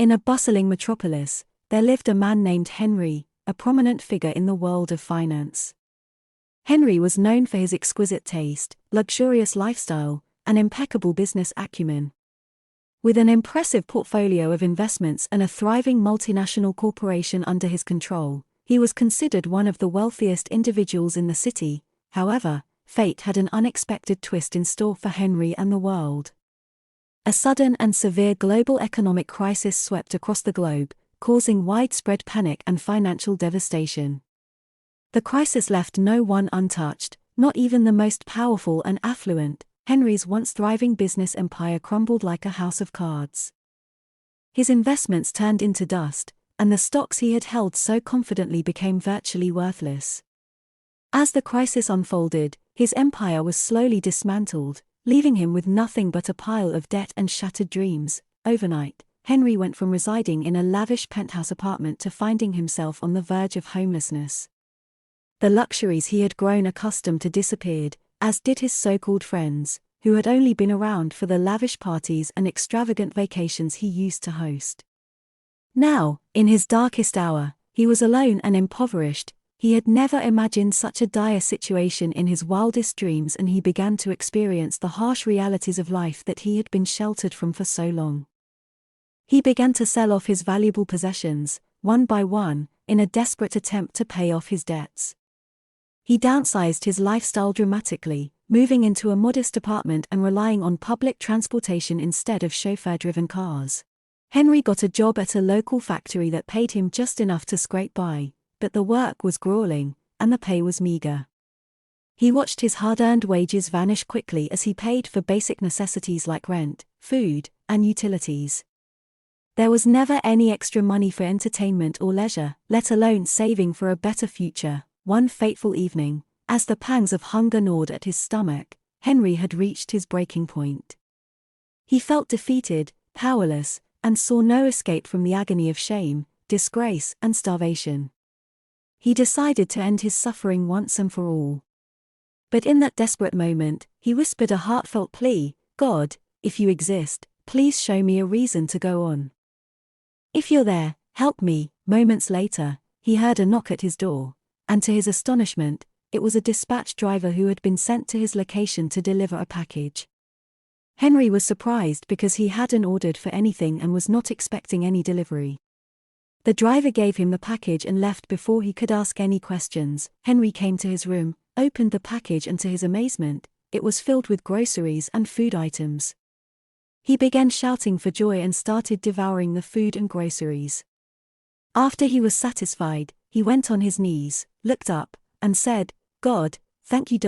In a bustling metropolis, there lived a man named Henry, a prominent figure in the world of finance. Henry was known for his exquisite taste, luxurious lifestyle, and impeccable business acumen. With an impressive portfolio of investments and a thriving multinational corporation under his control, he was considered one of the wealthiest individuals in the city. However, fate had an unexpected twist in store for Henry and the world. A sudden and severe global economic crisis swept across the globe, causing widespread panic and financial devastation. The crisis left no one untouched, not even the most powerful and affluent. Henry's once thriving business empire crumbled like a house of cards. His investments turned into dust, and the stocks he had held so confidently became virtually worthless. As the crisis unfolded, his empire was slowly dismantled, leaving him with nothing but a pile of debt and shattered dreams. Overnight, Henry went from residing in a lavish penthouse apartment to finding himself on the verge of homelessness. The luxuries he had grown accustomed to disappeared, as did his so-called friends, who had only been around for the lavish parties and extravagant vacations he used to host. Now, in his darkest hour, he was alone and impoverished. He had never imagined such a dire situation in his wildest dreams, and he began to experience the harsh realities of life that he had been sheltered from for so long. He began to sell off his valuable possessions, one by one, in a desperate attempt to pay off his debts. He downsized his lifestyle dramatically, moving into a modest apartment and relying on public transportation instead of chauffeur-driven cars. Henry got a job at a local factory that paid him just enough to scrape by, but the work was grueling, and the pay was meager. He watched his hard-earned wages vanish quickly as he paid for basic necessities like rent, food, and utilities. There was never any extra money for entertainment or leisure, let alone saving for a better future. One fateful evening, as the pangs of hunger gnawed at his stomach, Henry had reached his breaking point. He felt defeated, powerless, and saw no escape from the agony of shame, disgrace, and starvation. He decided to end his suffering once and for all. But in that desperate moment, he whispered a heartfelt plea: "God, if you exist, please show me a reason to go on. If you're there, help me." Moments later, he heard a knock at his door. And to his astonishment, it was a dispatch driver who had been sent to his location to deliver a package. Henry was surprised because he hadn't ordered for anything and was not expecting any delivery. The driver gave him the package and left before he could ask any questions. Henry came to his room, opened the package, and to his amazement, it was filled with groceries and food items. He began shouting for joy and started devouring the food and groceries. After he was satisfied, he went on his knees, looked up, and said, "God, thank you."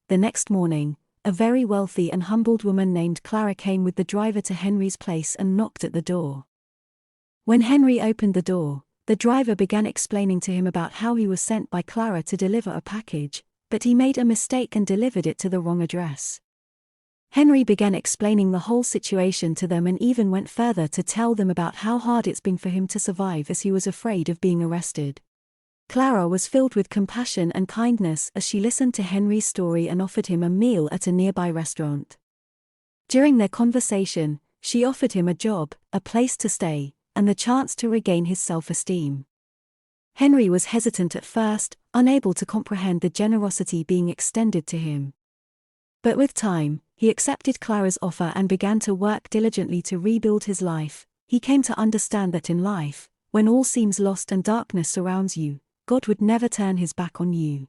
The next morning, a very wealthy and humbled woman named Clara came with the driver to Henry's place and knocked at the door. When Henry opened the door, the driver began explaining to him about how he was sent by Clara to deliver a package, but he made a mistake and delivered it to the wrong address. Henry began explaining the whole situation to them and even went further to tell them about how hard it's been for him to survive as he was afraid of being arrested. Clara was filled with compassion and kindness as she listened to Henry's story and offered him a meal at a nearby restaurant. During their conversation, she offered him a job, a place to stay, and the chance to regain his self-esteem. Henry was hesitant at first, unable to comprehend the generosity being extended to him. But with time, he accepted Clara's offer and began to work diligently to rebuild his life. He came to understand that in life, when all seems lost and darkness surrounds you, God would never turn his back on you.